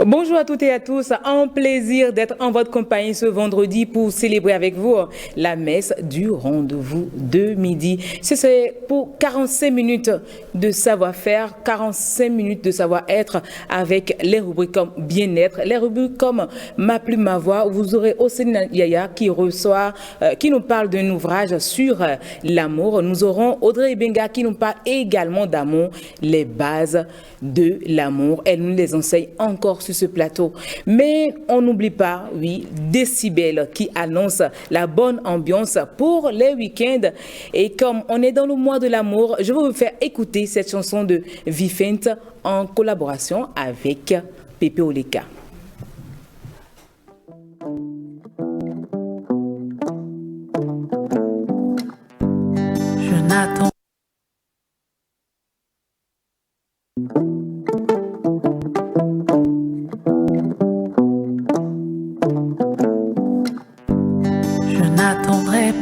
Bonjour à toutes et à tous, un plaisir d'être en votre compagnie ce vendredi pour célébrer avec vous la messe du rendez-vous de midi. C'est pour 45 minutes de savoir-faire, 45 minutes de savoir-être avec les rubriques comme bien-être, les rubriques comme Ma plume, ma voix. Vous aurez aussi Yaya qui nous parle d'un ouvrage sur l'amour. Nous aurons Audrey Benga qui nous parle également d'amour, les bases de l'amour. Elle nous les enseigne encore sur ce plateau. Mais on n'oublie pas, oui, Décibel qui annonce la bonne ambiance pour les week-ends. Et comme on est dans le mois de l'amour, je vais vous faire écouter cette chanson de Vifent en collaboration avec Pépé Oleka. Je n'attends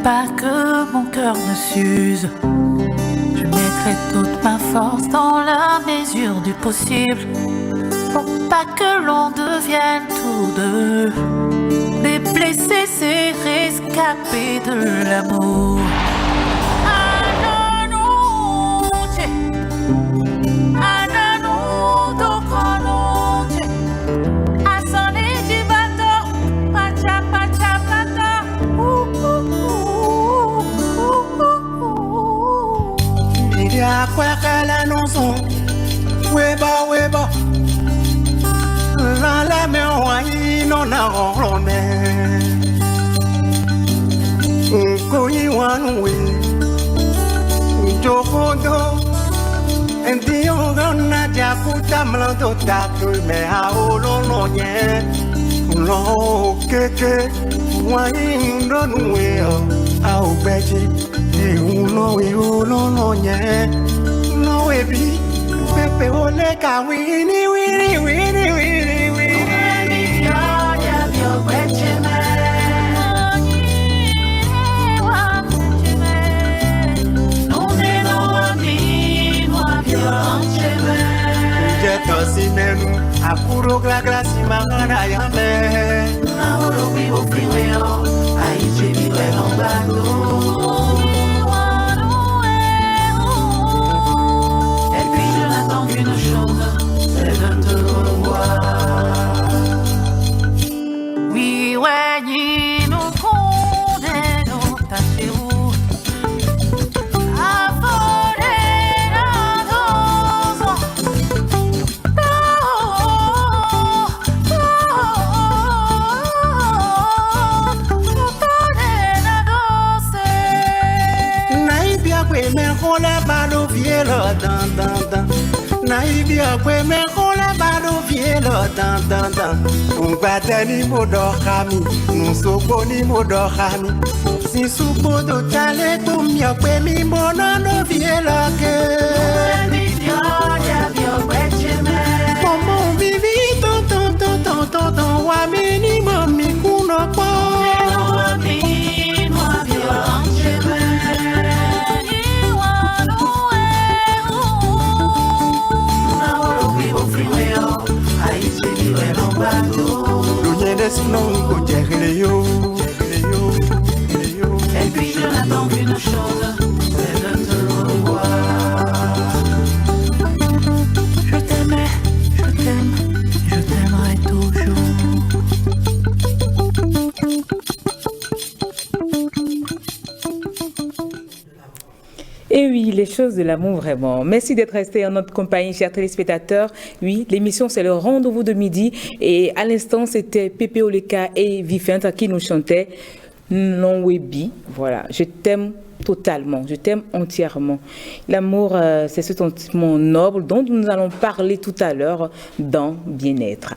pas que mon cœur ne s'use. Je mettrai toute ma force dans la mesure du possible pour pas que l'on devienne tous deux des blessés et rescapés de l'amour. Kwakala nonson, weba, la me wai no na rone. Koi wanwe, jokodo, endi ongana jakuta mlando tatu me haolo no nye. Lo keke, wai no nwe au beji, ulo no nye. No ebi, Pepe Oleka, wini. Apuro glasi mangana yame. Ahoro vivo primero, ahí se vive el bando. Une chose, c'est de te revoir. Oui, ouais, ni nous condamnons ta chérie à voler la danse. Naibia kwe me kola balo vielo dan. Naibia kwe me kola balo vielo dan. Ungwate ni modokami, nusoko ni modokami. Si supo do tale to mi kwe mi monano vielo ke. Como vivi ton wa minimum mi kuno po. Et puis je n'attends qu'une chose, c'est de te revoir. Je t'aimais, je t'aime, je t'aimerai toujours. Et oui, les choses de l'amour vraiment. Merci d'être resté en notre compagnie, chers téléspectateurs. Oui, l'émission c'est le rendez-vous de midi et à l'instant c'était Pépé Oleka et Vifent qui nous chantaient Non Webi. Voilà, je t'aime totalement, je t'aime entièrement. L'amour, c'est ce sentiment noble dont nous allons parler tout à l'heure dans Bien-être.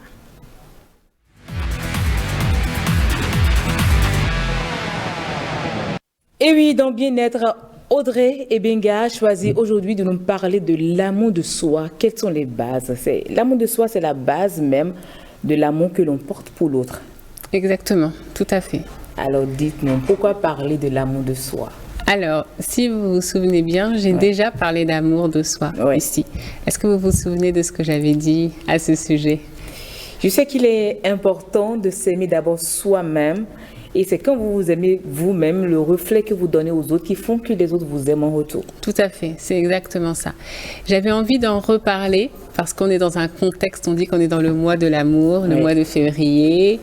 Et oui, dans Bien-être, Audrey Benga a choisi aujourd'hui de nous parler de l'amour de soi. Quelles sont les bases? L'amour de soi, c'est la base même de l'amour que l'on porte pour l'autre. Exactement, tout à fait. Alors dites-nous, pourquoi parler de l'amour de soi? Alors, si vous vous souvenez bien, j'ai déjà parlé d'amour de soi ici. Est-ce que vous vous souvenez de ce que j'avais dit à ce sujet? Je sais qu'il est important de s'aimer d'abord soi-même. Et c'est quand vous vous aimez vous-même, le reflet que vous donnez aux autres qui font que les autres vous aiment en retour. Tout à fait, c'est exactement ça. J'avais envie d'en reparler parce qu'on est dans un contexte, on dit qu'on est dans le mois de l'amour, le mois de février,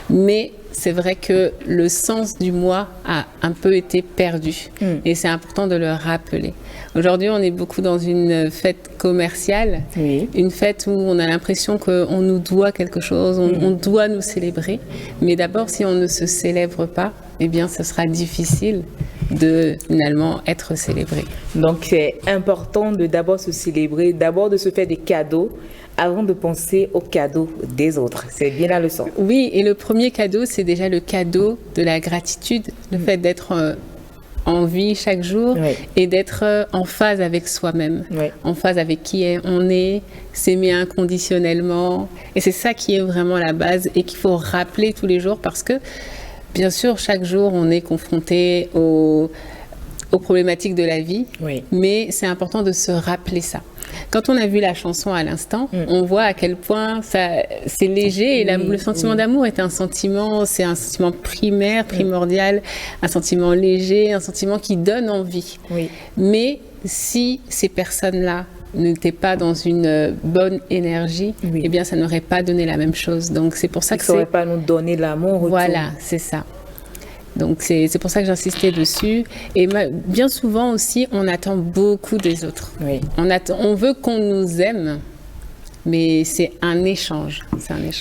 mais c'est vrai que le sens du mois a un peu été perdu et c'est important de le rappeler. Aujourd'hui, on est beaucoup dans une fête commerciale, une fête où on a l'impression qu'on nous doit quelque chose, on doit nous célébrer. Mais d'abord, si on ne se célèbre pas, eh bien, ce sera difficile de finalement être célébré. Donc, c'est important de d'abord se célébrer, d'abord de se faire des cadeaux avant de penser aux cadeaux des autres. C'est bien la leçon. Oui, et le premier cadeau, c'est déjà le cadeau de la gratitude, le fait d'être en vie chaque jour et d'être en phase avec soi-même, en phase avec qui on est, s'aimer inconditionnellement. Et c'est ça qui est vraiment la base et qu'il faut rappeler tous les jours parce que, bien sûr, chaque jour, on est confronté aux problématiques de la vie, mais c'est important de se rappeler ça. Quand on a vu la chanson à l'instant, on voit à quel point c'est léger et le sentiment d'amour est un sentiment, c'est un sentiment primaire, primordial, un sentiment léger, un sentiment qui donne envie. Mais si ces personnes-là n'étaient pas dans une bonne énergie, eh bien ça n'aurait pas donné la même chose. Donc c'est pour ça que ça n'aurait pas nous donné l'amour. Voilà, c'est ça. Donc c'est pour ça que j'insistais dessus. Et bien souvent aussi, on attend beaucoup des autres. On veut qu'on nous aime, mais c'est un échange.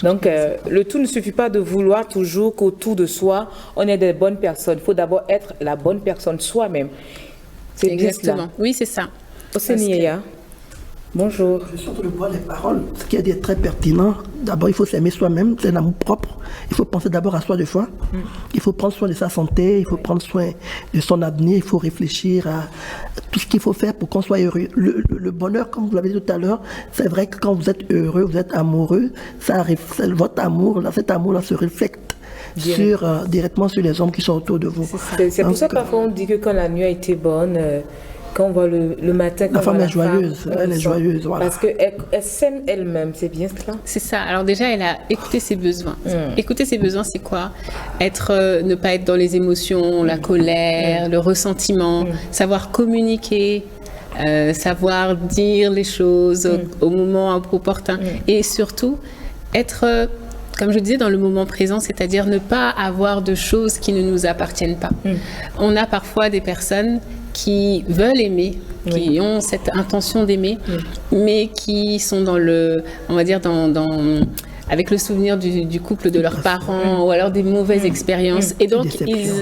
Donc le tout ne suffit pas de vouloir toujours qu'autour de soi, on ait des bonnes personnes. Il faut d'abord être la bonne personne soi-même. C'est exactement. Oui, c'est ça. Osenieya. Bonjour. Je suis en train de voir les paroles, ce qui est très pertinent. D'abord, il faut s'aimer soi-même, c'est un amour propre. Il faut penser d'abord à soi de fois. Il faut prendre soin de sa santé, il faut prendre soin de son avenir, il faut réfléchir à tout ce qu'il faut faire pour qu'on soit heureux. Le bonheur, comme vous l'avez dit tout à l'heure, c'est vrai que quand vous êtes heureux, vous êtes amoureux, votre amour, cet amour-là se reflète directement sur les hommes qui sont autour de vous. C'est pour ça que parfois on dit que quand la nuit a été bonne, quand on voit le matin... La femme est joyeuse, elle est joyeuse. Voilà. Parce qu'elle s'aime elle-même, c'est bien cela? C'est ça. Alors déjà, elle a écouté ses besoins. Écouter ses besoins, c'est quoi? Ne pas être dans les émotions, la colère, le ressentiment, savoir communiquer, savoir dire les choses au moment opportun. Et surtout, être... comme je disais, dans le moment présent, c'est-à-dire ne pas avoir de choses qui ne nous appartiennent pas. On a parfois des personnes qui veulent aimer, qui ont cette intention d'aimer, mais qui sont dans on va dire, avec le souvenir du couple de leurs parents ou alors des mauvaises expériences. Et donc,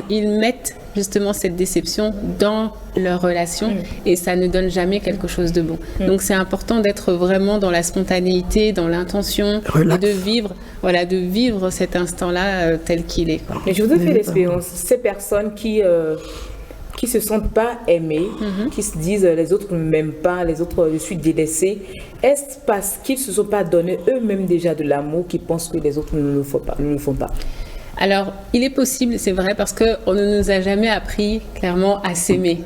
ils mettent justement cette déception dans leur relation et ça ne donne jamais quelque chose de bon. Donc, c'est important d'être vraiment dans la spontanéité, dans l'intention et de vivre cet instant-là tel qu'il est. Mais je vous ai fait l'expérience, ces personnes qui se sentent pas aimées, qui se disent les autres ne m'aiment pas, les autres je suis délaissée. Est-ce parce qu'ils se sont pas donné eux-mêmes déjà de l'amour qu'ils pensent que les autres ne le font pas? Alors, il est possible, c'est vrai, parce qu'on ne nous a jamais appris clairement à s'aimer.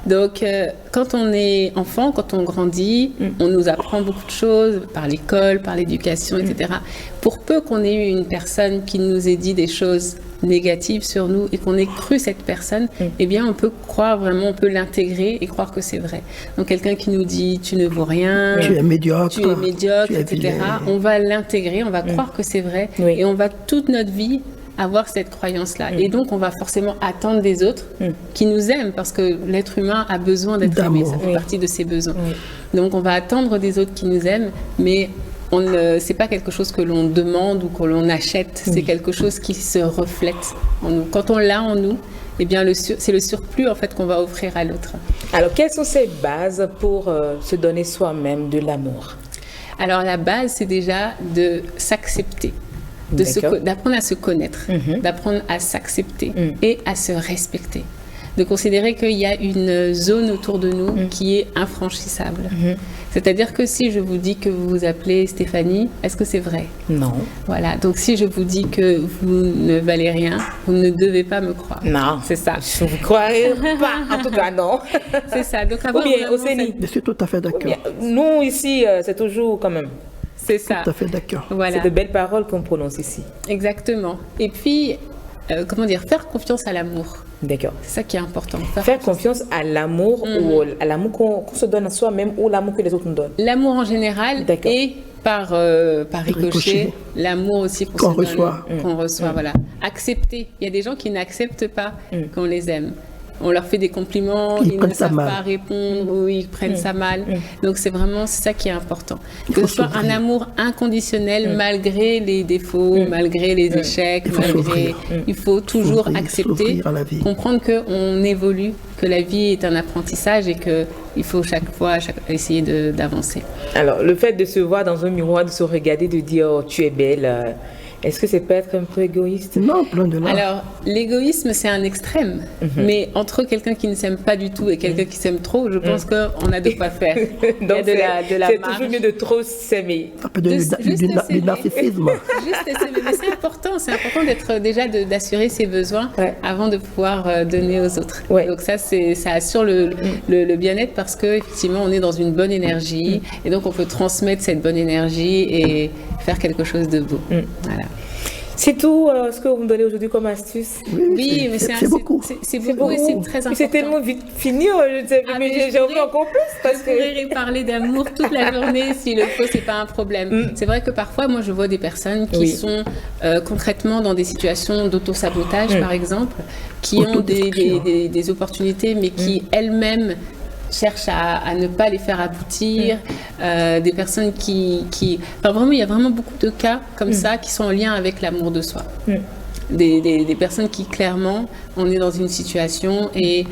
Donc, quand on est enfant, quand on grandit, on nous apprend beaucoup de choses par l'école, par l'éducation, etc. Pour peu qu'on ait eu une personne qui nous ait dit des choses négatives sur nous et qu'on ait cru cette personne, eh bien, on peut croire vraiment, on peut l'intégrer et croire que c'est vrai. Donc, quelqu'un qui nous dit « tu ne vaux rien »,« tu es médiocre, etc. » On va l'intégrer, on va croire que c'est vrai et on va toute notre vie avoir cette croyance-là. Et donc, on va forcément attendre des autres qui nous aiment parce que l'être humain a besoin d'être aimé. Ça fait partie de ses besoins. Donc, on va attendre des autres qui nous aiment, mais c'est pas quelque chose que l'on demande ou que l'on achète. C'est quelque chose qui se reflète en nous. Quand on l'a en nous, eh bien, c'est le surplus en fait qu'on va offrir à l'autre. Alors, quelles sont ces bases pour se donner soi-même de l'amour? Alors, la base, c'est déjà de s'accepter. D'apprendre à se connaître, d'apprendre à s'accepter et à se respecter. De considérer qu'il y a une zone autour de nous qui est infranchissable. C'est-à-dire que si je vous dis que vous vous appelez Stéphanie, est-ce que c'est vrai? Non. Voilà, donc si je vous dis que vous ne valez rien, vous ne devez pas me croire. Non. C'est ça. Je ne vous croirais pas, en tout cas non. C'est ça. Donc, ou bien, Oseni. Je suis tout à fait d'accord. Nous, ici, c'est toujours quand même... C'est ça. Tout à fait d'accord. Voilà. C'est de belles paroles qu'on prononce ici. Exactement. Et puis, faire confiance à l'amour. D'accord. C'est ça qui est important. Faire confiance à l'amour ou à l'amour qu'on se donne à soi-même ou l'amour que les autres nous donnent. L'amour en général et par ricochet, l'amour aussi qu'on reçoit. Voilà. Accepter. Il y a des gens qui n'acceptent pas qu'on les aime. On leur fait des compliments, ils ne savent pas répondre ou ils prennent ça mal. Donc c'est ça qui est important. Que ce soit un amour inconditionnel malgré les défauts, malgré les échecs, il faut toujours accepter, comprendre qu'on évolue, que la vie est un apprentissage et qu'il faut chaque fois essayer d'avancer. Alors le fait de se voir dans un miroir, de se regarder, de dire oh, tu es belle. Est-ce que c'est pas être un peu égoïste? Non, plein de là. Alors, l'égoïsme, c'est un extrême. Mais entre quelqu'un qui ne s'aime pas du tout et quelqu'un qui s'aime trop, je pense qu'on a de quoi faire. Donc, c'est toujours mieux de trop s'aimer. Un peu du narcissisme. Juste s'aimer. Mais c'est important d'être déjà d'assurer ses besoins avant de pouvoir donner aux autres. Ouais. Donc ça assure le bien-être parce qu'effectivement, on est dans une bonne énergie et donc on peut transmettre cette bonne énergie et faire quelque chose de beau. Voilà. C'est tout ce que vous me donnez aujourd'hui comme astuce? Oui, mais c'est beaucoup. C'est beaucoup et c'est très important. C'est tellement vite fini, mais j'ai envie encore plus. Parce que je pourrais parler d'amour toute la journée, s'il le faut, c'est pas un problème. C'est vrai que parfois, moi, je vois des personnes qui sont concrètement dans des situations d'auto-sabotage, par exemple, qui ont des opportunités, mais qui elles-mêmes cherchent à ne pas les faire aboutir, des personnes Enfin, vraiment, il y a vraiment beaucoup de cas comme ça qui sont en lien avec l'amour de soi. Des personnes qui, clairement, on est dans une situation et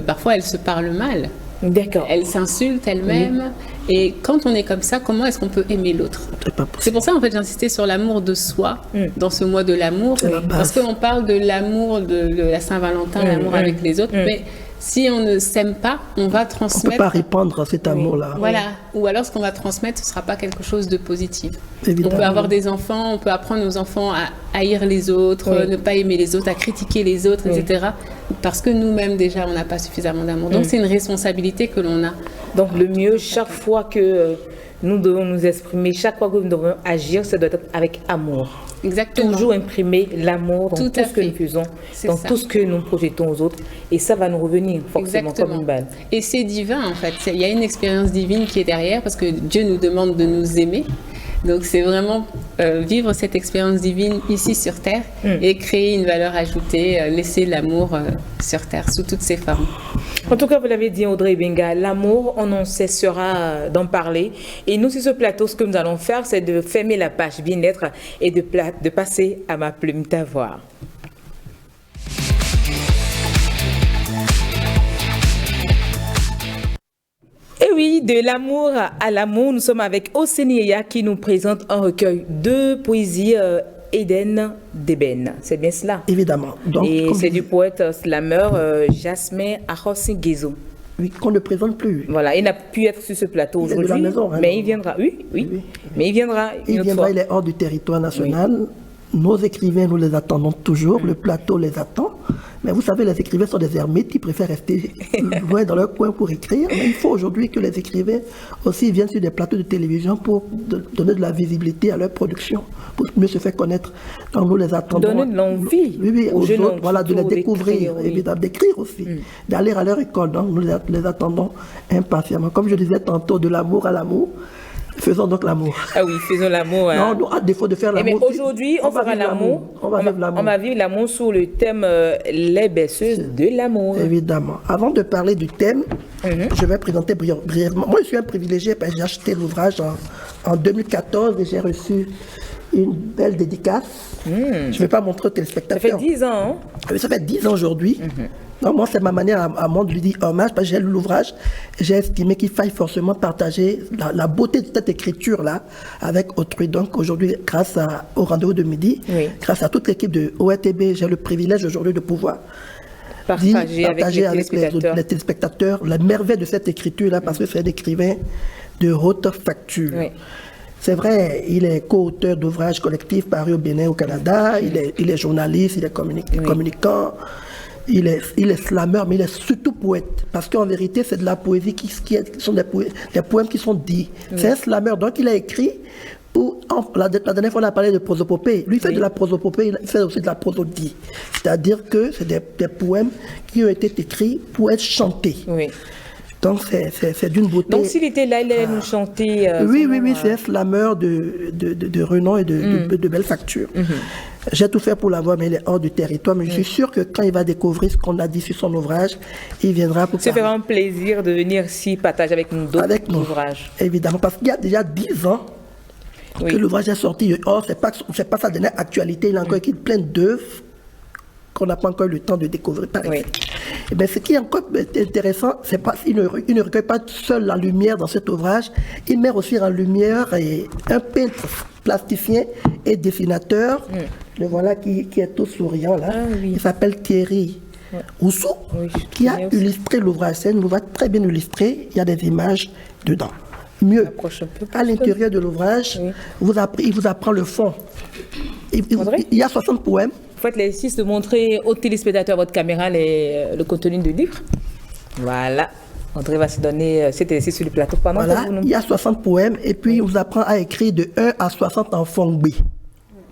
parfois, elles se parlent mal. D'accord. Elles s'insultent elles-mêmes. Et quand on est comme ça, comment est-ce qu'on peut aimer l'autre? C'est pour ça, en fait, j'insistais sur l'amour de soi dans ce mois de l'amour. Parce qu'on parle de l'amour de la Saint-Valentin, l'amour avec les autres. Mais si on ne s'aime pas, on va transmettre... On ne peut pas répandre cet amour-là. Voilà. Ou alors, ce qu'on va transmettre, ce ne sera pas quelque chose de positif. Évidemment. On peut avoir des enfants, on peut apprendre aux enfants à haïr les autres, ne pas aimer les autres, à critiquer les autres, etc. Parce que nous-mêmes, déjà, on n'a pas suffisamment d'amour. Donc, c'est une responsabilité que l'on a. Donc, le mieux, chaque fois que nous devons nous exprimer, chaque fois que nous devons agir, ça doit être avec amour. Exactement. Toujours imprimer l'amour dans tout ce que nous faisons, dans tout ce que nous projetons aux autres. Et ça va nous revenir forcément comme une balle. Et c'est divin, en fait. Il y a une expérience divine qui est derrière parce que Dieu nous demande de nous aimer. Donc, c'est vraiment vivre cette expérience divine ici sur Terre et créer une valeur ajoutée, laisser l'amour sur Terre sous toutes ses formes. En tout cas, vous l'avez dit, Audrey Benga, l'amour, on en cessera d'en parler. Et nous, sur ce plateau, ce que nous allons faire, c'est de fermer la page bien-être et de passer à ma plume d'avoir. Et oui, de l'amour à l'amour, nous sommes avec Osenieya qui nous présente un recueil de poésie Eden d'Eben. C'est bien cela? Évidemment. Donc, et c'est du poète slammer Jasmin Ahossi-Gezo. Oui, qu'on ne présente plus. Voilà, il n'a pu être sur ce plateau aujourd'hui, mais il viendra. Oui. Mais il viendra. Il est hors du territoire national. Nos écrivains, nous les attendons toujours. Le plateau les attend. Mais vous savez, les écrivains sont des ermites qui préfèrent rester loin dans leur coin pour écrire. Mais il faut aujourd'hui que les écrivains aussi viennent sur des plateaux de télévision pour donner de la visibilité à leur production, pour mieux se faire connaître. Donc nous les attendons. Donner de l'envie aux jeunes autres, voilà, de les découvrir, évidemment, d'écrire aussi, d'aller à leur école. Donc nous les attendons impatiemment. Comme je disais tantôt, de l'amour à l'amour. Faisons donc l'amour. Ah oui, faisons l'amour. Non, nous, à défaut de faire l'amour. Mais aujourd'hui, on fera l'amour. On va vivre l'amour sous le thème les berceuses de l'amour. Évidemment. Avant de parler du thème, je vais présenter brièvement. Moi, je suis un privilégié parce que j'ai acheté l'ouvrage en 2014 et j'ai reçu une belle dédicace. Je ne vais pas montrer aux téléspectateurs. Ça fait 10 ans. Ça fait 10 ans aujourd'hui. Donc moi, c'est ma manière à moi de lui dire hommage, parce que j'ai lu l'ouvrage, j'ai estimé qu'il faille forcément partager la beauté de cette écriture-là avec autrui. Donc aujourd'hui, grâce au rendez-vous de midi, grâce à toute l'équipe de ORTB, j'ai le privilège aujourd'hui de pouvoir partager avec les téléspectateurs la merveille de cette écriture-là, parce que c'est un écrivain de haute facture. C'est vrai, il est co-auteur d'ouvrages collectifs parus au Bénin, au Canada, il est journaliste, il est communicant. Il est slammer, mais il est surtout poète, parce qu'en vérité, c'est de la poésie qui sont des poèmes qui sont dits. C'est un slammer, donc il a écrit. La dernière fois, on a parlé de prosopopée. Lui, il fait de la prosopopée, il fait aussi de la prosodie. C'est-à-dire que c'est des poèmes qui ont été écrits pour être chantés. Oui. Donc, c'est d'une beauté. Donc, s'il était là, il allait nous chanter. Oui, c'est un slammer de renom et de belle facture. J'ai tout fait pour l'avoir, mais il est hors du territoire. Mais je suis sûr que quand il va découvrir ce qu'on a dit sur son ouvrage, il viendra pour ça. C'est vraiment un plaisir de venir ici partager avec nous d'autres ouvrages. Évidemment, parce qu'il y a déjà 10 ans que l'ouvrage est sorti. Or, c'est pas sa dernière actualité. Il a encore écrit plein d'œuvres qu'on n'a pas encore eu le temps de découvrir par exemple. Et bien, ce qui est encore intéressant, c'est pas il ne recueille pas seul la lumière dans cet ouvrage, il met aussi en lumière un peintre plasticien et dessinateur, le voilà qui est tout souriant là, il s'appelle Thierry Rousseau, qui a illustré l'ouvrage. C'est un ouvrage très bien illustré, il y a des images dedans. Mieux, à l'intérieur de l'ouvrage, il vous apprend le fond. Il y a 60 poèmes. Vous faites l'exercice de montrer aux téléspectateurs votre caméra le contenu du livre. Voilà. André va se donner cet exercice sur le plateau pendant que vous nous... Il y a 60 poèmes et puis il vous apprend à écrire de 1 à 60 en fongbi.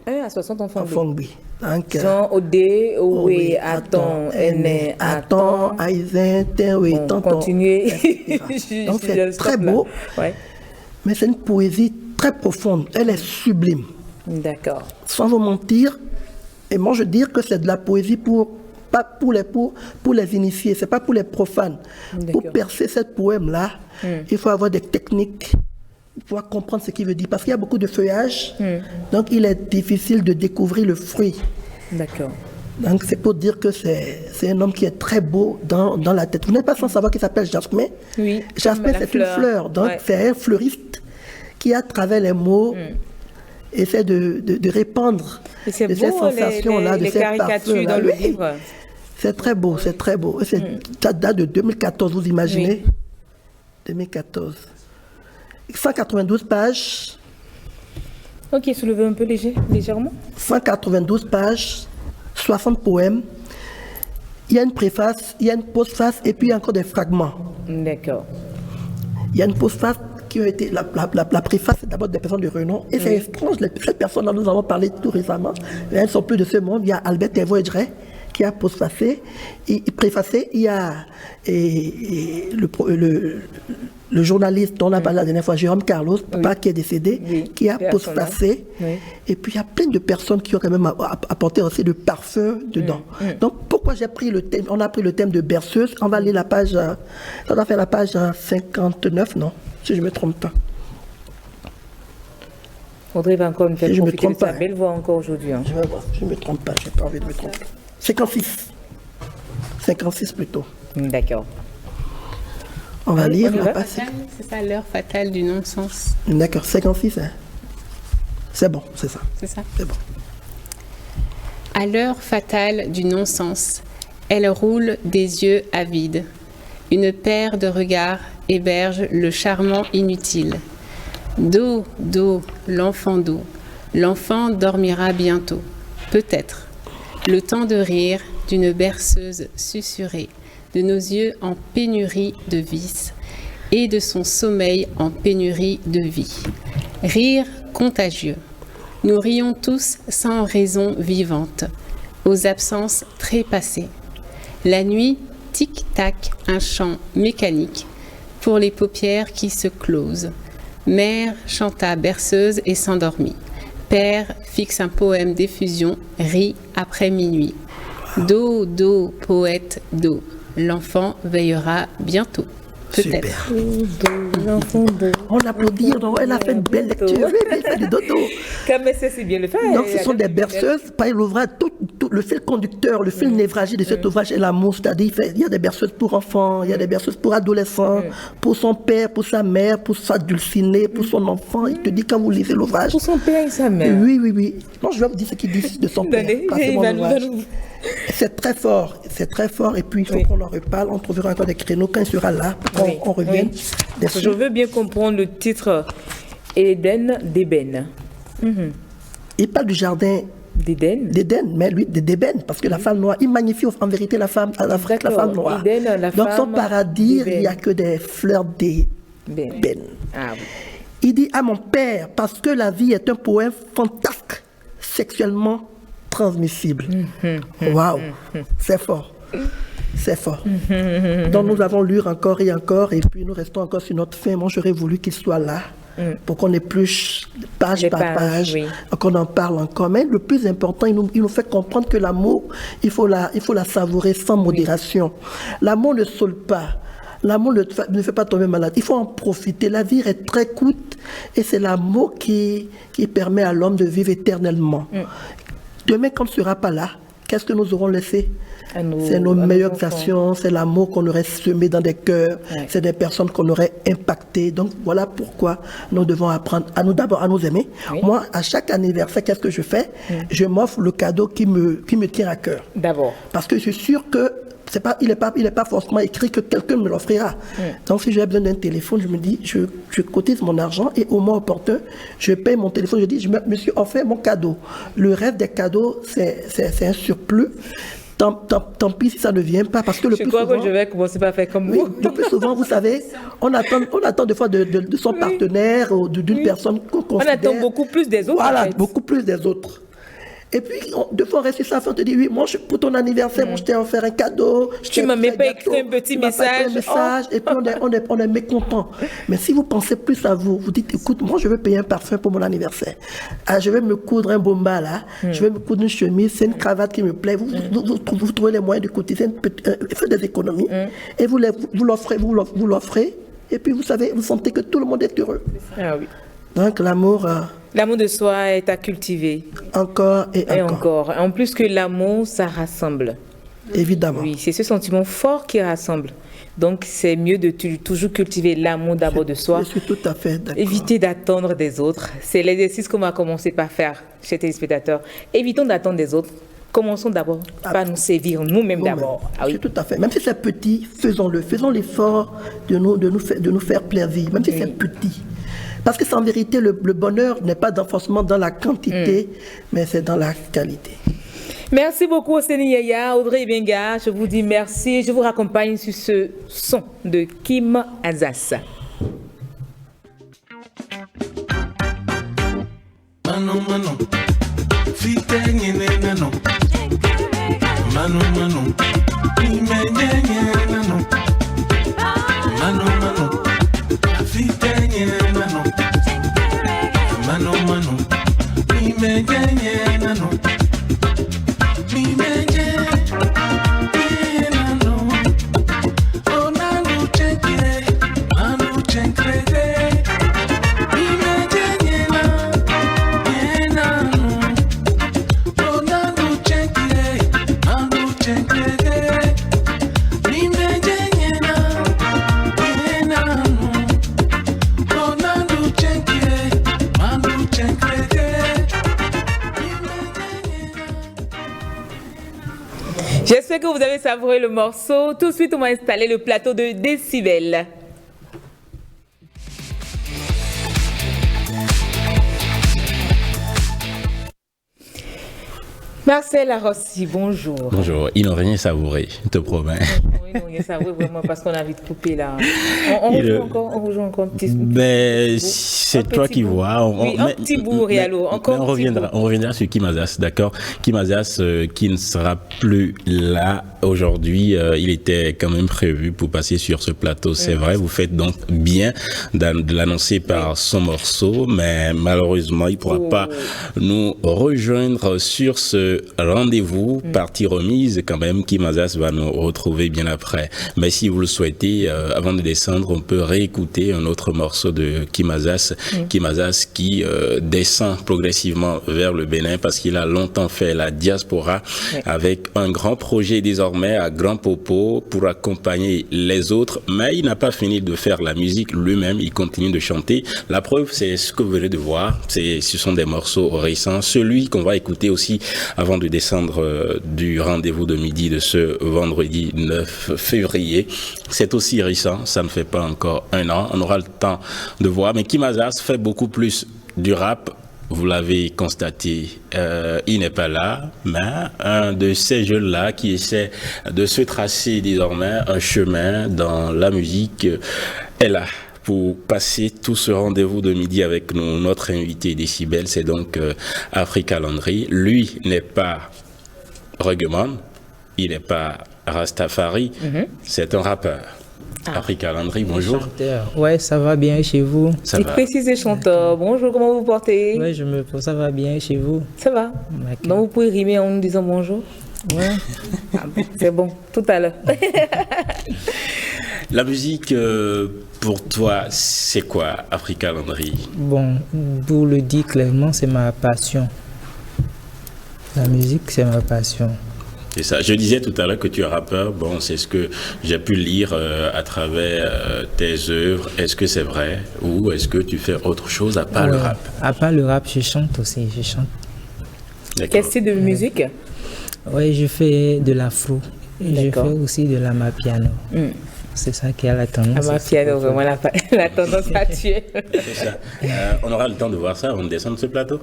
1 à 60 en fongbi. En fongbi. Donc, Odé, Oué, Aton, Ene, Aton, Aïzen, Tenwe, Tonton. Continuez. Donc c'est très beau. Mais c'est une poésie très profonde. Elle est sublime. D'accord. Sans vous mentir, et moi je dire que c'est de la poésie pas pour les initiés, c'est pas pour les profanes. Pour percer ce poème-là, il faut avoir des techniques, il faut comprendre ce qu'il veut dire. Parce qu'il y a beaucoup de feuillage, donc il est difficile de découvrir le fruit. D'accord. Donc c'est pour dire que c'est un homme qui est très beau dans la tête. Vous n'êtes pas sans savoir qu'il s'appelle Jasmin. Oui. Jasmin, c'est une fleur, donc c'est un fleuriste qui, à travers les mots, essaie de répandre ces sensations-là, de ces parfums dans le livre. C'est très beau, c'est très beau. Ça date de 2014, vous imaginez 2014. 192 pages. Ok, soulevez un peu légèrement. 192 pages, 60 poèmes. Il y a une préface, il y a une postface et puis encore des fragments. D'accord. Il y a une postface qui a été, la préface, c'est d'abord des personnes de renom. Et c'est étrange, ces personnes-là, nous avons parlé tout récemment, elles ne sont plus de ce monde. Il y a Albert Tevoedre qui a postfacé, préfacé. Il y a le journaliste dont on a parlé la dernière fois, Jérôme Carlos, papa qui est décédé, qui a postfacé. Et puis il y a plein de personnes qui ont quand même apporté aussi le parfum dedans. Donc pourquoi j'ai pris le thème, on a pris le thème de berceuse, on va lire la page, on va faire la page 59, non, si je ne me trompe pas. Audrey va encore me faire profiter de sa belle voix encore aujourd'hui. Je vais voir, je ne me trompe pas, je n'ai pas envie de me tromper. 56. 56 plutôt. D'accord. On va lire la page. C'est ça, l'heure fatale du non-sens. D'accord, 56, hein. C'est bon, c'est ça. C'est ça. C'est bon. À l'heure fatale du non-sens, elle roule des yeux avides. Une paire de regards héberge le charmant inutile. Do, do, l'enfant do. L'enfant dormira bientôt. Peut-être. Le temps de rire d'une berceuse susurrée, de nos yeux en pénurie de vices et de son sommeil en pénurie de vie. Rire contagieux. Nous rions tous sans raison vivante, aux absences trépassées. La nuit, tic-tac, un chant mécanique pour les paupières qui se closent. Mère chanta berceuse et s'endormit. Père fixe un poème d'effusion, rit après minuit. Do, do, poète, do. L'enfant veillera bientôt. Peut-être. On l'applaudit, elle a fait une belle lecture. Elle fait du dodo. Comme c'est bien le faire. Donc ce sont des berceuses. Par l'ouvrage, tout le fil conducteur, le fil névralgique de cet ouvrage est l'amour. C'est-à-dire il y a des berceuses pour enfants, il y a des berceuses pour adolescents, pour son père, pour sa mère, pour sa dulcinée, pour son enfant. Il te dit quand vous lisez l'ouvrage. Pour son père et sa mère. Oui. Non, je vais vous dire ce qu'il dit de son père. C'est très fort, et puis il faut qu'on en reparle, on trouvera encore des créneaux quand il sera là, pour qu'on revienne. Je veux bien comprendre le titre Éden d'ébène. Il parle du jardin D'Éden, mais lui, d'ébène, parce que la femme noire, il magnifie en vérité la femme noire. Éden, donc son paradis, il n'y a que des fleurs d'ébène. Ah, oui. Il dit à mon père, parce que la vie est un poème fantasque, sexuellement transmissible. Waouh, c'est fort. C'est fort. Donc nous avons lu encore et encore, et puis nous restons encore sur notre fin. Moi, j'aurais voulu qu'il soit là, pour qu'on épluche page par page, oui. qu'on en parle encore. Mais le plus important, il nous fait comprendre que l'amour, il faut la savourer sans modération. L'amour ne saoule pas. L'amour ne fait pas tomber malade. Il faut en profiter. La vie est très courte et c'est l'amour qui permet à l'homme de vivre éternellement. Demain, quand on ne sera pas là, qu'est-ce que nous aurons laissé? C'est nos meilleures actions, c'est l'amour qu'on aurait semé dans des cœurs, c'est des personnes qu'on aurait impactées. Donc voilà pourquoi nous devons apprendre d'abord à nous aimer. Oui. Moi, à chaque anniversaire, qu'est-ce que je fais? Je m'offre le cadeau qui me tient à cœur. D'abord. Parce que je suis sûr que il n'est pas forcément écrit que quelqu'un me l'offrira. Donc si j'ai besoin d'un téléphone, je me dis, je cotise mon argent et au moment opportun, je paye mon téléphone. Je dis, je me suis offert mon cadeau. Le reste des cadeaux, c'est un surplus. Tant pis si ça ne vient pas, parce que le plus souvent... Je crois que je vais commencer par faire comme vous. Le plus souvent, vous savez, on attend des fois de son partenaire ou d'une personne qu'on considère... On attend beaucoup plus des autres. Voilà, en fait. beaucoup plus des autres. Et puis, deux fois, on reste sur ça, on te dit, oui, moi, pour ton anniversaire, moi, je t'ai offert un cadeau. Tu m'as même pas écrit un petit message. Et puis, on est mécontent. Mais si vous pensez plus à vous, vous dites, écoute, moi, je veux payer un parfum pour mon anniversaire. Ah, je vais me coudre un bomba, là. Je vais me coudre une chemise, c'est une cravate qui me plaît. Vous trouvez les moyens de cotiser, faites des économies. Et vous l'offrez. Et puis, vous sentez que tout le monde est heureux. Ah oui. Donc, l'amour... L'amour de soi est à cultiver. Encore et encore. En plus que l'amour, ça rassemble. Évidemment. Oui, c'est ce sentiment fort qui rassemble. Donc, c'est mieux de toujours cultiver l'amour d'abord de soi. Je suis tout à fait d'accord. Éviter d'attendre des autres. C'est l'exercice qu'on va commencer par faire chez les téléspectateurs. Évitons d'attendre des autres. Commençons d'abord par nous sévir nous-mêmes d'abord. Ah oui. Tout à fait. Même si c'est petit, faisons-le. Faisons l'effort de nous faire plaisir, même si c'est petit. Parce que c'est en vérité, le bonheur n'est pas forcément dans la quantité, mais c'est dans la qualité. Merci beaucoup, Oseni Yaya, Audrey Benga. Je vous dis merci. Je vous raccompagne sur ce son de Kim Azas. Mano, mano, fite nyene nano. Mano, mano, ime nyene nano. Mano, mano, fite nyene nano. Mano, mano, ime nyene nano. J'espère que vous avez savouré le morceau. Tout de suite, on va installer le plateau de Décibel. Marcel Arossi, bonjour. Bonjour, ils n'ont rien savouré, je te promets. Oui, ils n'ont rien savouré vraiment parce qu'on a envie de couper là. On rejoue encore un petit bout. Ben, c'est toi qui vois. Un petit bout, Réalo. On reviendra sur Kim Azas, d'accord. Kim Azas qui ne sera plus là aujourd'hui. Il était quand même prévu pour passer sur ce plateau, c'est vrai. Vous faites donc bien de l'annoncer par son morceau, mais malheureusement, il ne pourra pas nous rejoindre sur ce rendez-vous, partie remise quand même. Kim Azas va nous retrouver bien après. Mais si vous le souhaitez, avant de descendre, on peut réécouter un autre morceau de Kim Azas. Kim Azas qui descend progressivement vers le Bénin parce qu'il a longtemps fait la diaspora avec un grand projet désormais à Grand Popo pour accompagner les autres. Mais il n'a pas fini de faire la musique lui-même. Il continue de chanter. La preuve, c'est ce que vous venez de voir. Ce sont des morceaux récents. Celui qu'on va écouter aussi avant de descendre du rendez-vous de midi de ce vendredi 9 février. C'est aussi récent, ça ne fait pas encore un an. On aura le temps de voir. Mais Kim Azas fait beaucoup plus du rap vous l'avez constaté, il n'est pas là, mais un de ces jeunes-là qui essaie de se tracer désormais un chemin dans la musique est là pour passer tout ce rendez-vous de midi avec nous. Notre invité Décibel, c'est donc Africa Landry. Lui n'est pas reggaeman, il n'est pas Rastafari, c'est un rappeur. Africa Landry, bonjour. Chanteur. Ouais, ça va bien chez vous. Ça Et va. précisez chanteur. Bonjour, comment vous portez? Ouais, ça va bien chez vous. Ça va. D'accord. Donc vous pouvez rimer en nous disant bonjour. Ouais. Ah, c'est bon, tout à l'heure. La musique, pour toi, c'est quoi, Africa Landry? Bon, pour le dire clairement, c'est ma passion. La musique, c'est ma passion. C'est ça. Je disais tout à l'heure que tu es rappeur. Bon, c'est ce que j'ai pu lire à travers tes œuvres. Est-ce que c'est vrai ou est-ce que tu fais autre chose à part le Ouais. rap? À part le rap, je chante aussi. Je chante. Quel D'accord. style de musique? Ouais, je fais de l'afro. Et je D'accord. fais aussi de la mapiano. C'est ça qui a la tendance. Ah, ma piano, vraiment la tendance actuelle. C'est ça. On aura le temps de voir ça avant de descendre ce plateau.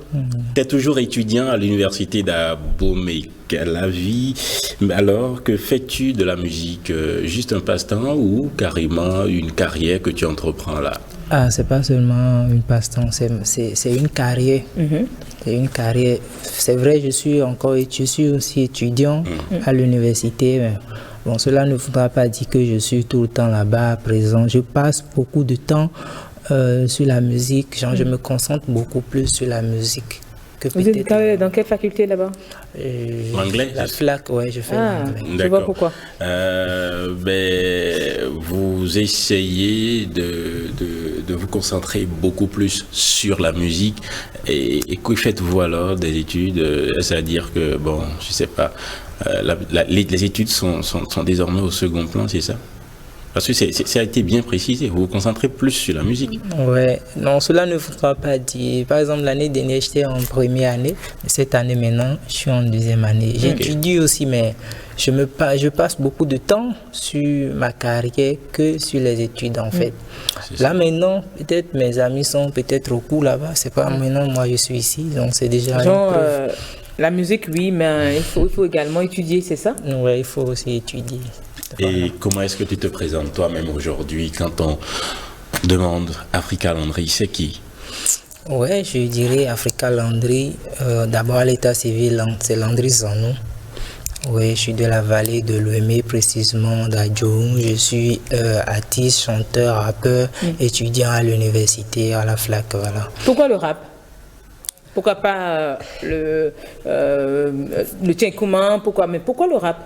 Tu es toujours étudiant à l'université d'Abomey-Calavi. Mais alors, que fais-tu de la musique? Juste un passe-temps ou carrément une carrière que tu entreprends là? Ah, c'est pas seulement une passe-temps, c'est une carrière. C'est une carrière. C'est vrai, je suis aussi étudiant à l'université. Mais bon, cela ne voudra pas dire que je suis tout le temps là-bas, présent. Je passe beaucoup de temps sur la musique. Genre, je me concentre beaucoup plus sur la musique que Vous êtes peut-être. dans quelle faculté là-bas? L'anglais, La c'est- FLAC, ouais, je fais l'anglais. Je vois pourquoi. Vous essayez de vous concentrer beaucoup plus sur la musique et que faites-vous alors des études? C'est-à-dire que, bon, je sais pas, les études sont désormais au second plan, c'est ça? Parce que ça a été bien précisé, vous vous concentrez plus sur la musique. Ouais, non, cela ne voudra pas dire. Par exemple, l'année dernière, j'étais en première année. Cette année, maintenant, je suis en deuxième année. J'étudie aussi, mais je passe beaucoup de temps sur ma carrière que sur les études, en fait. C'est ça. Là, maintenant, peut-être mes amis sont peut-être au cours là-bas. C'est pas maintenant, moi, je suis ici. Donc, c'est déjà une Genre, preuve. la musique, oui, mais il faut également étudier, c'est ça? Ouais, il faut aussi étudier. Et comment est-ce que tu te présentes toi-même aujourd'hui quand on demande Africa Landry, c'est qui? Ouais, je dirais Africa Landry. D'abord, à l'état civil, c'est Landry Zanou. Oui, je suis de la vallée de l'Ouémé, précisément d'Adjoum. Je suis artiste, chanteur, rappeur, étudiant à l'université, à la FLAC, voilà. Pourquoi le rap? Pourquoi pas le tchékouman? Pourquoi le rap?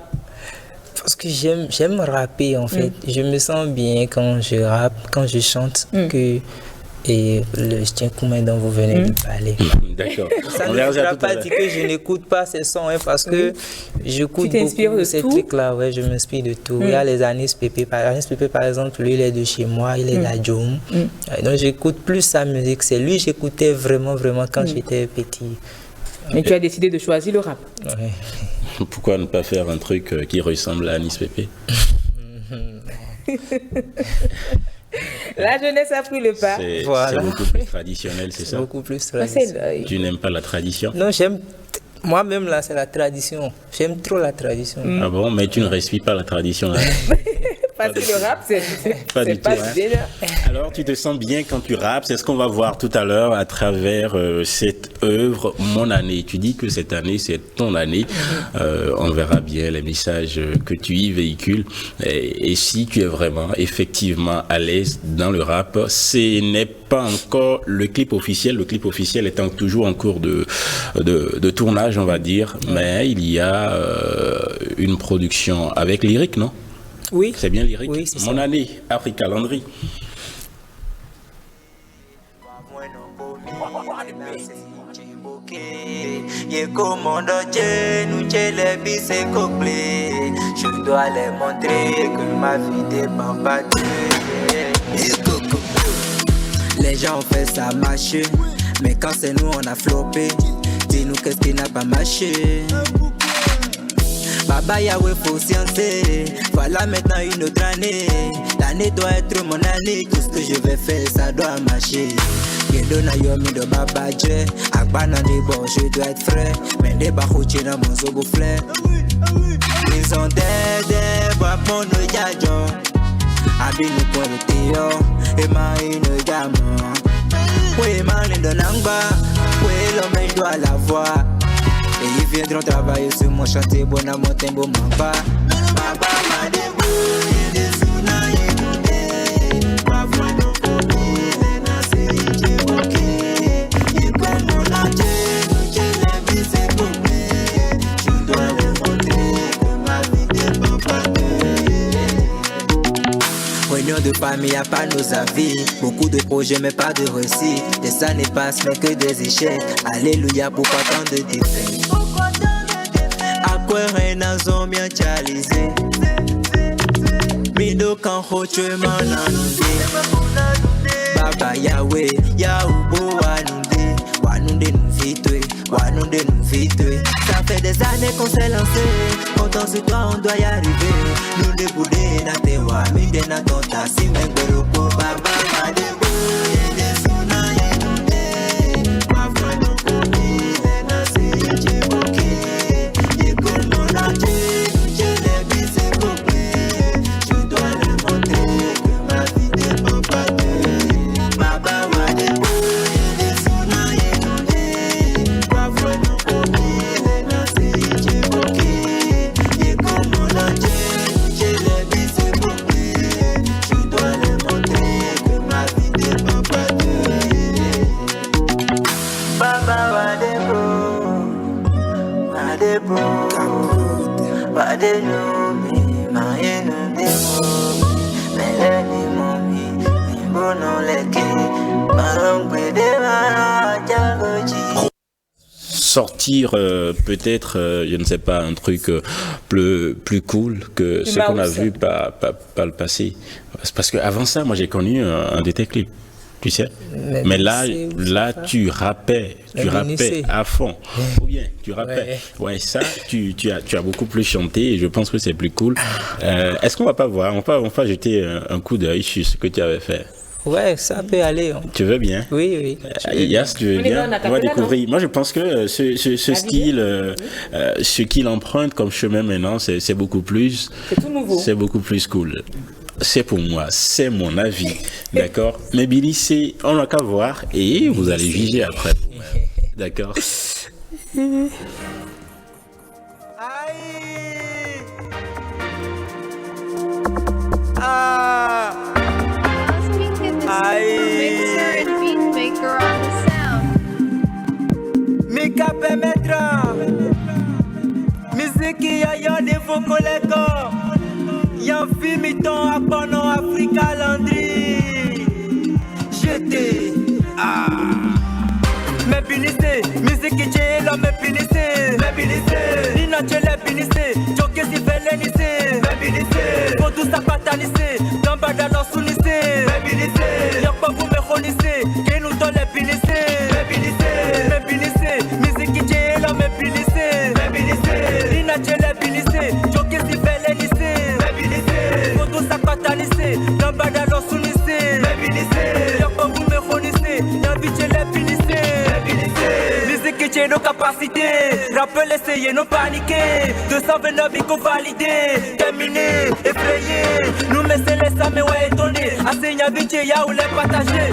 Parce que j'aime rapper, en fait. Je me sens bien quand je rappe, quand je chante, et le tchékouman dont vous venez de parler. D'accord. Ça On ne verra ça voudra tout à pas l'heure. dire que je n'écoute pas ces sons, hein, parce que j'écoute Tu t'inspires beaucoup de ces tout? trucs-là. Ouais, je m'inspire de tout. Il y a les Anis Pépé. Anis Pépé, par exemple, lui, il est de chez moi, il est d'Adjoum. Donc, j'écoute plus sa musique. C'est lui que j'écoutais vraiment quand j'étais petit. Mais tu as décidé de choisir le rap. Ouais. Pourquoi ne pas faire un truc qui ressemble à Anis Pépé? La jeunesse a pris le pas. C'est Voilà. beaucoup plus traditionnel, c'est C'est ça? beaucoup plus Ah, traditionnel. Tu n'aimes pas la tradition? Non, j'aime. Moi-même, là, c'est la tradition. J'aime trop la tradition. Ah bon, mais tu ne respires pas la tradition là. Parce que le rap, c'est Pas du pas tout, hein. déjà. Alors, tu te sens bien quand tu rappes. C'est ce qu'on va voir tout à l'heure à travers cette œuvre, Mon année. Tu dis que cette année, c'est ton année. On verra bien les messages que tu y véhicules. Et si tu es vraiment, effectivement, à l'aise dans le rap, ce n'est pas encore le clip officiel. Le clip officiel étant toujours en cours de tournage, on va dire. Mais il y a une production avec lyrique, non? Oui. C'est bien lyrique. Oui, c'est ça. Mon année, Africa Landry. Je dois les montrer que ma vie dépend pas d'eux. Les gens ont fait ça marcher, mais quand c'est nous on a floppé. Dis-nous qu'est-ce qui n'a pas marché. Baba Yahweh faut sciencer. Voilà maintenant une autre année. L'année doit être mon année. Tout ce que je vais faire ça doit marcher. Yedo na yomi do babaje. Akbana ni bon, je dois être frais. Mais des barouches na mon zobo fleur. Ils ont des bois mon oyajo. Abini pour le théo. Et ma une gamin. Oui, man, in de nangba. Oui, l'homme, il doit la voir. Et ils viendront travailler sur mon chantier. Bon, à mon tembo, mamba. Baba, ma débou. Yede suna, yede. Wafwa, no kobi. Lena, siri, jewoke. Yiko, mon anje. Nuche, lebi, se kobe. Je dois le montrer que ma vie dépend pas Réunion de famille, y'a pas nos avis. Beaucoup de projets, mais pas de réussite. Des années passent, mais que des échecs. Alléluia, pourquoi tant de défaites? À quoi rien n'a bien chalisé? Mido kan hoche mananunde. Baba Yahweh, Yahubo Wanunde nous vitoué, Wanunde nous vitoué. Ça fait des années qu'on s'est lancé. Comptant sur toi, on doit y arriver. Nous déboulés, na tewa, mide na tonta, si m'engolo po baba madebo. Yede suna yedunde, wafwa no kobi, lena se jewoke. Yeko monaje, nuche lebi se kobe. Je dois le montrer que ma vie dépend pas de baba madebo. Yede suna yedunde, wafwa no kobi, lena se jewoke. Yeko monaje, nuche lebi se kobe. Je dois le montrer que ma vie dépend pas de baba madebo. Madebo, Badelomi, Maïno Demo, Meleni Momi, Mbono Leke, Marongwe de Marajagoji. Sortir peut-être, je ne sais pas, un truc plus cool que ce qu'on a vu par le passé. Parce qu'avant ça, moi j'ai connu un de tes clips. Tu sais, mais là tu rappais à fond. Ou bien tu rappais. Ouais, ça, tu as beaucoup plus chanté et je pense que c'est plus cool. Est-ce qu'on va pas voir, on va jeter un coup d'œil sur ce que tu avais fait? Ouais, ça peut aller. Tu veux bien? Oui. Yas, tu veux bien? On va découvrir. Moi, je pense que ce style, ce qu'il emprunte comme chemin maintenant, c'est beaucoup plus. C'est tout nouveau. C'est beaucoup plus cool. C'est pour moi, c'est mon avis, d'accord? Mais Billy, on n'a qu'à voir et vous allez juger après. D'accord? Mixer and beatmaker on the sound. Mika permettra. Musique y'a des faux collègues. Y'a un film iton à pendant Africa Landry. J'étais. Me pinissé, musique j'ai l'homme me pinissé. Me pinissé, Nina j'ai le pinissé. Joke si fait l'enissé. Me pinissé, pour tout ça patanissé. Gambada dans sounissé. Me pinissé, y'a pas vous me connaissez. Que nous t'en les pinissé. Me pinissé, musique j'ai l'homme me pinissé. Me pinissé, Nina j'ai le pinissé. Joke si fait l'enissé. Me pinissé, pour tout ça patanissé. Gambada dans sounissé. Me pinissé, y'a pas vous me connaissez. Y'a vite j'ai le pinissé. Musique j'ai nos capacités. Rappel essayer, non paniquer. 229 il faut valider. Terminé, effrayé. Nous mais c'est les samés ouais étonné. Enseigne vite y'a où les partager.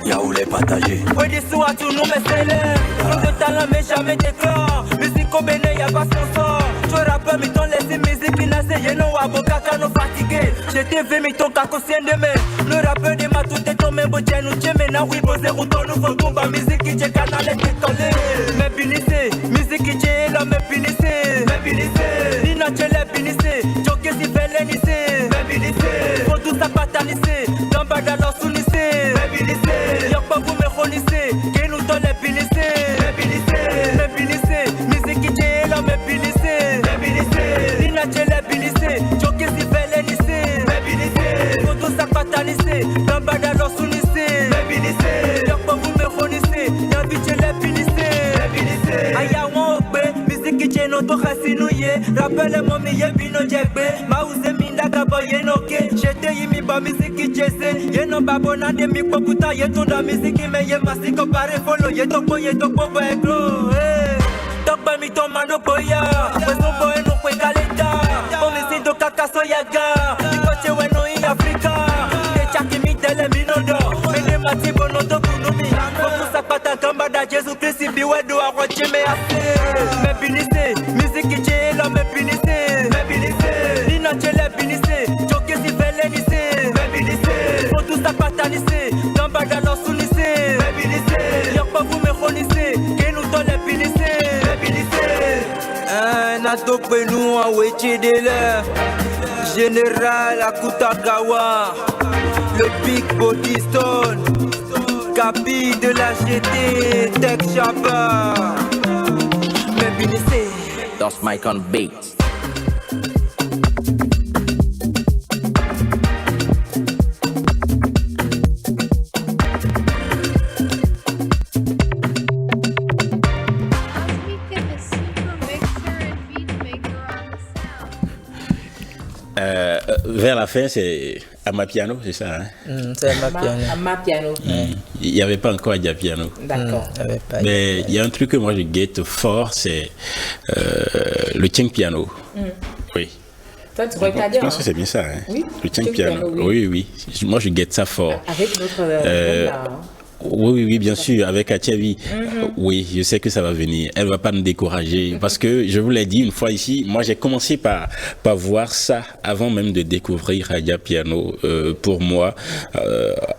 Y'a où les partager. Ouais des sous à tout nous mais c'est les. Trop de talent mais jamais d'éclat. Musique au béné y'a pas son sort. Tu rappelles mais ton laissé musique qui n'a essayé. Non avocat quand nous fatigués. J'étais vu mais ton caco sien de mai. Le rappeur de ma tout est tombé. Boudjé nous tient maintenant oui posé ou ton nouveau combat. Musique qui j'ai canal et décollé. Me pinissé, musique qui j'ai l'homme me pinissé. Me pinissé, Nina j'ai le pinissé. Joke si fait l'enissé. Me pinissé, pour tout ça patanissé. Gambada dans sounissé. Me pinissé, y'a pas vous me connaissez. Que nous t'en les pinissé. Me pinissé, musique qui j'ai l'homme me pinissé. Me pinissé, Nina j'ai le pinissé. Joke si fait l'enissé. Me pinissé, pour tout ça patanissé. Gambada dans sounissé. Me pinissé, y'a pas vous me connaissez. Y'a vite j'ai le pinissé. Aya won pe musique qui j'ai notre racine. Rappelle mon meilleur bino jegbe. Ma ouze mindaga d'abord yenoke. J'étais yimi ba musique jese. Yeno babona de mi pokuta yeton da musique me ye masi comparé follow yetoko eklo. Tokba mi to mano boya. Beso boy no kwe kaleta. Omisi do kakaso yaga. Ikoche weno in Africa. Te chaki mi tele mi nondo. Mene mati bono to kunumi. Fokusa pata kamba da Jésus Christ biwe do aroche me ase. Me binise, musique chelo me binise. Me binise, nina chele binise. Choke si vele nise. Me binise, fokusa pata nise. Kamba da no sunise. Me binise, yakpa vous me khonise. Kenu to le binise. Me binise. Na tokpe nou a weche de l'air. Général Akutagawa, le Big Body Stone, Capi de la GT, Tech Shabba. Mais binissé, Das Mike on Beats. Vers la fin, c'est Amapiano, c'est ça, hein? C'est Amapiano. Amapiano. Il n'y avait pas encore Amapiano. D'accord. Mais il y a un truc que moi je guette fort, c'est le Tieng Piano. Oui. Toi, tu pourrais pas Je dire. pense que c'est bien ça, hein? Oui. Le Tieng Piano. Oui. Moi je guette ça fort. Avec notre. Oui, bien sûr, avec Atiavi. Oui, je sais que ça va venir. Elle va pas me décourager parce que je vous l'ai dit une fois ici, moi j'ai commencé par voir ça avant même de découvrir Radia Piano. Pour moi,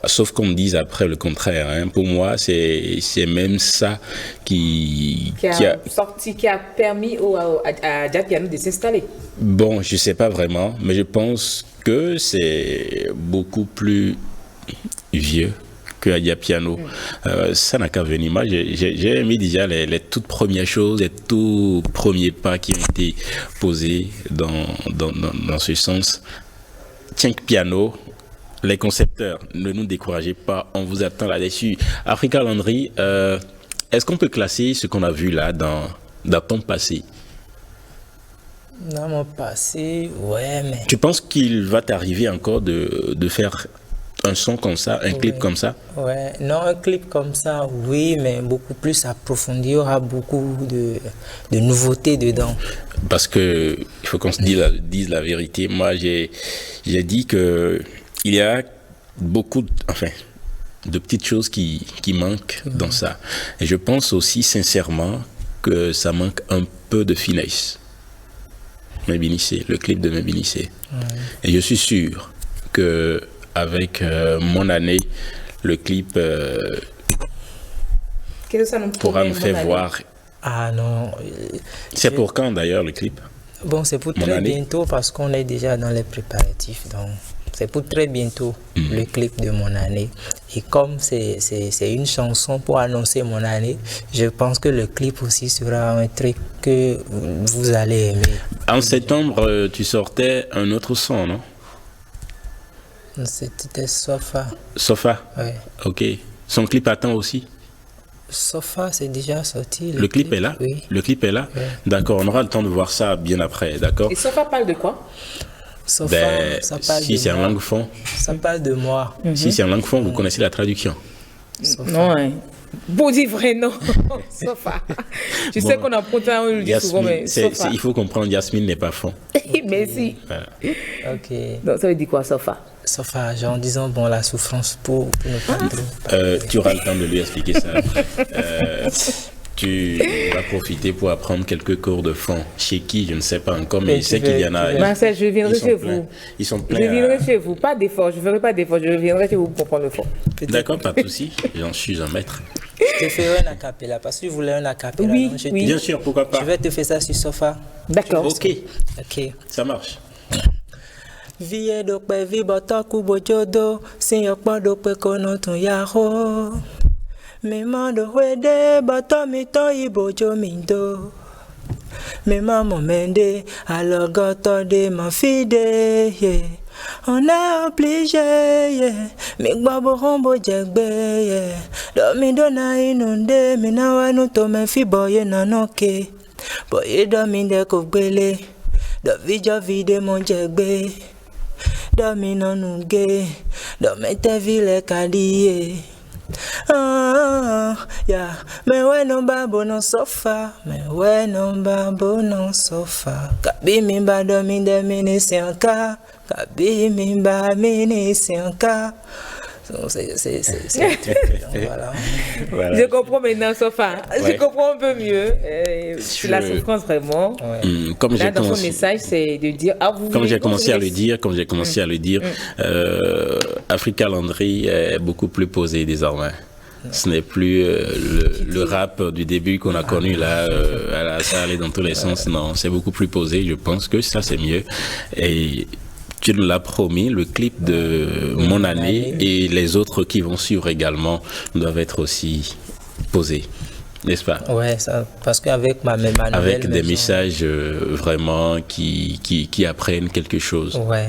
sauf qu'on me dise après le contraire, hein, pour moi c'est même ça qui a permis à Radia Piano de s'installer. Bon, je sais pas vraiment, mais je pense que c'est beaucoup plus que Radia Piano. Ça n'a qu'à venir. Moi, j'ai aimé déjà les toutes premières choses, les tout premiers pas qui ont été posés dans ce sens. Tiens Piano, les concepteurs, ne nous découragez pas, on vous attend là-dessus. Africa Landry, est-ce qu'on peut classer ce qu'on a vu là dans ton passé? Dans mon passé, ouais, mais... Tu penses qu'il va t'arriver encore de faire un son comme ça, un clip comme ça? Ouais, non, un clip comme ça, oui, mais beaucoup plus approfondi. Il y aura beaucoup de nouveautés dedans. Parce que il faut qu'on se dise la vérité. Moi, j'ai dit que il y a beaucoup, de petites choses qui manquent dans ça. Et je pense aussi sincèrement que ça manque un peu de finesse. Mebinissé, le clip de Mebinissé. Et je suis sûr que avec Mon Année, le clip pourra nous faire voir. Ah non. C'est pour quand d'ailleurs le clip? Bon, c'est pour très bientôt parce qu'on est déjà dans les préparatifs. Donc, c'est pour très bientôt le clip de Mon Année. Et comme c'est une chanson pour annoncer Mon Année, je pense que le clip aussi sera un truc que vous allez aimer. En septembre, tu sortais un autre son, non? C'était Sofa. Sofa? Ouais. Ok. Son clip attend aussi? Sofa, c'est déjà sorti. Le clip est là? Oui. Le clip est là? Oui. D'accord, on aura le temps de voir ça bien après, d'accord? Et Sofa parle de quoi? Sofa, ça parle si c'est en langue fond. Ça parle de moi. Si c'est en langue fond, vous connaissez la traduction? Sofa. Non, hein. Pour dire vrai, non. Sofa. Tu sais qu'on a pourtant, on le dit souvent, mais Sofa. Il faut comprendre, Yasmine n'est pas fond. Merci. Voilà. Ok. Donc ça veut dire quoi, Sofa? Sofa, genre en disant, bon, la souffrance pour ne pas trop. Tu auras le temps de lui expliquer ça. Tu vas profiter pour apprendre quelques cours de fond. Chez qui, je ne sais pas encore, mais je sais qu'il y en a. Marcel, je viendrai chez vous. Ils sont pleins. Je viendrai chez vous. Pas d'effort, je ne ferai pas d'effort. Je viendrai chez vous pour prendre le fond. D'accord, pas de souci. J'en suis un maître. Je te ferai un acapella parce que je voulais un acapella. Oui, oui. Bien sûr, pourquoi pas. Je vais te faire ça sur Sofa. D'accord. Ok. Ok. Ça marche. Vie dokpe vi botoku bojodo sin yopo dokpe kono tun yaro mi mando wede boto mi to ibojo mi do mi mamo mende alogoto de ma fide yeah. On est obligé yeah. Mi gbabo hombo jegbe yeah. Do mi do na inunde mi na wanu to me fi boye na noke boye do mi de ko gbele do vijo vide mon jegbe Domino nuge, domete vile kadie. Yeah, me we no babo no sofa, me we no babo no sofa. Kabi mimba domi de minisianka, kabi mimba minisianka. Voilà. Voilà. Je comprends maintenant, Sofa. Ouais. Je comprends un peu mieux. La souffrance vraiment. Ouais. Comme là, dans son message, c'est de dire. Comme j'ai commencé à le dire, Africa Landry est beaucoup plus posé désormais. Ce n'est plus le rap du début qu'on a connu là, ça allait dans tous les sens. Non, c'est beaucoup plus posé. Je pense que ça c'est mieux. Et tu nous l'as promis, le clip de Mon Année et les autres qui vont suivre également doivent être aussi posés, n'est-ce pas? Ouais, ça, parce qu'avec ma nouvelle avec des messages vraiment qui apprennent quelque chose. Ouais.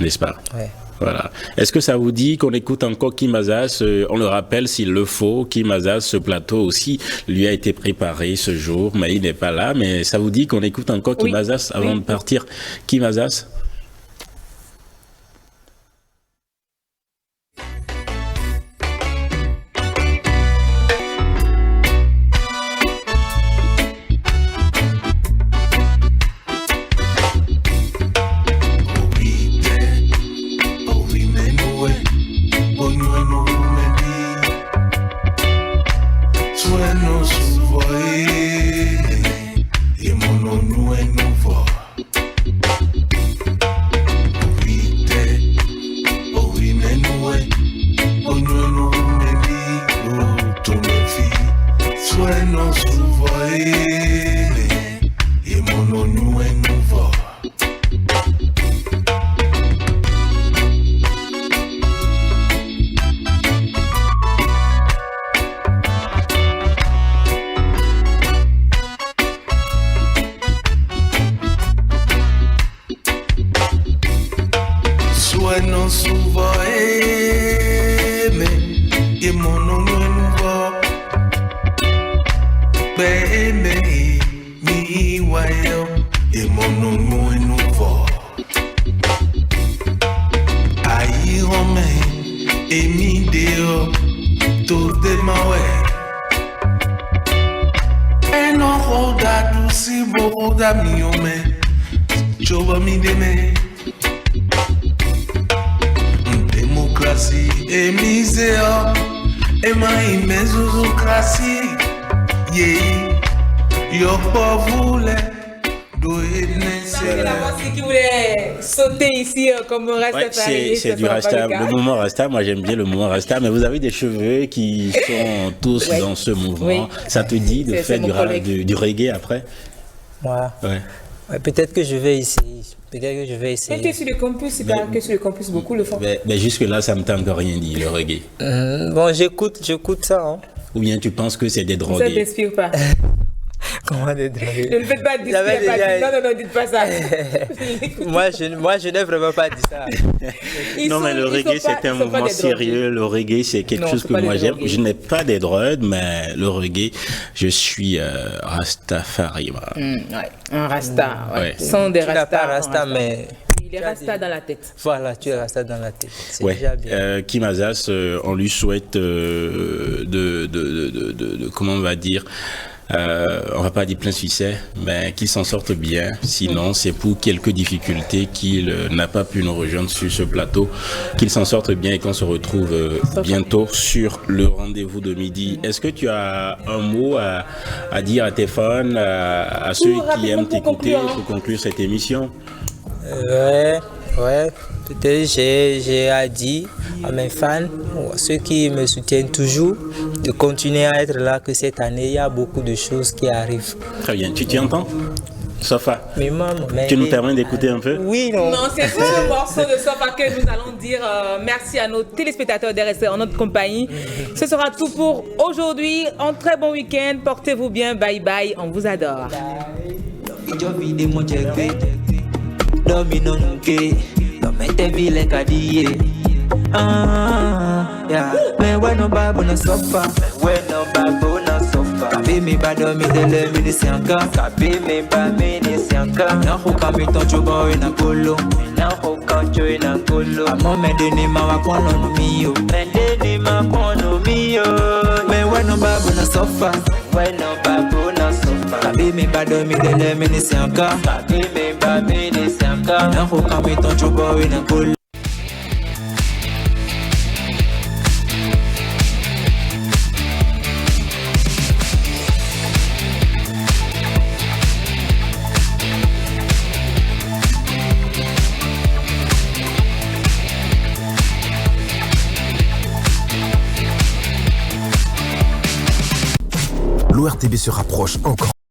N'est-ce pas? Ouais. Voilà. Est-ce que ça vous dit qu'on écoute encore Kim Azaz? On le rappelle s'il le faut, Kim Azaz, ce plateau aussi lui a été préparé ce jour, mais il n'est pas là. Mais ça vous dit qu'on écoute encore Kim Azaz avant de partir? Kim Azaz? C'est du Rasta, le mouvement Rasta. Moi j'aime bien le mouvement Rasta, mais vous avez des cheveux qui sont tous dans ce mouvement. Oui. Ça te dit de faire du reggae après? Ouais, peut-être que je vais essayer. Quand tu es sur le campus, que sur le campus, beaucoup le font. Mais jusque-là, ça ne t'a encore rien dit, le reggae. Bon, j'écoute ça. Hein. Ou bien tu penses que c'est des drogués? Ça ne t'inspire pas. Comment des drogués? Ne faites pas dire Non, dites pas ça. moi, je n'ai vraiment pas dit ça. Mais le reggae, c'est un mouvement sérieux. Le reggae, c'est quelque chose que moi j'aime. Je n'ai pas des drogues, mais le reggae, je suis Rastafari. Un Rasta. Sans des Rastas. Tu n'as pas Rasta, mais... Il est Rasta dans la tête. Voilà, tu es Rasta dans la tête. C'est déjà bien. Kim Azaz, on lui souhaite comment on va dire, on va pas dire plein succès, mais qu'il s'en sorte bien. Sinon, c'est pour quelques difficultés qu'il n'a pas pu nous rejoindre sur ce plateau. Qu'il s'en sorte bien et qu'on se retrouve bientôt sur le rendez-vous de midi. Est-ce que tu as un mot à dire à tes fans, à ceux qui aiment t'écouter pour conclure cette émission? Ouais. Peut-être j'ai à dire à mes fans, ceux qui me soutiennent toujours, de continuer à être là, que cette année, il y a beaucoup de choses qui arrivent. Très bien. Tu entends, Sofa? Mais maman, tu nous permets d'écouter un peu? Oui, non. Non, c'est ce morceau de Sofa que nous allons dire merci à nos téléspectateurs de rester en notre compagnie. Ce sera tout pour aujourd'hui. Un très bon week-end. Portez-vous bien. Bye bye. On vous adore. Domino nuke, domete vile kadie. Yeah, me we no babu no sofa, me we no babu no sofa. Kabi mi bado mi dele mi nisianka. Kabi mi ba mi nisianka. Na huka mi toncho boy na kolo. Na huka joy na kolo. Amo mende ni ma wakono no miyo. Mende ni ma kono miyo. Me weno babu na sofa. Weno babu na sofa. Kabi mi bado mi dele mi nisianka. Kabi mi ba mi nisianka. Na huka mi toncho boy na kolo. L'ORTB se rapproche encore.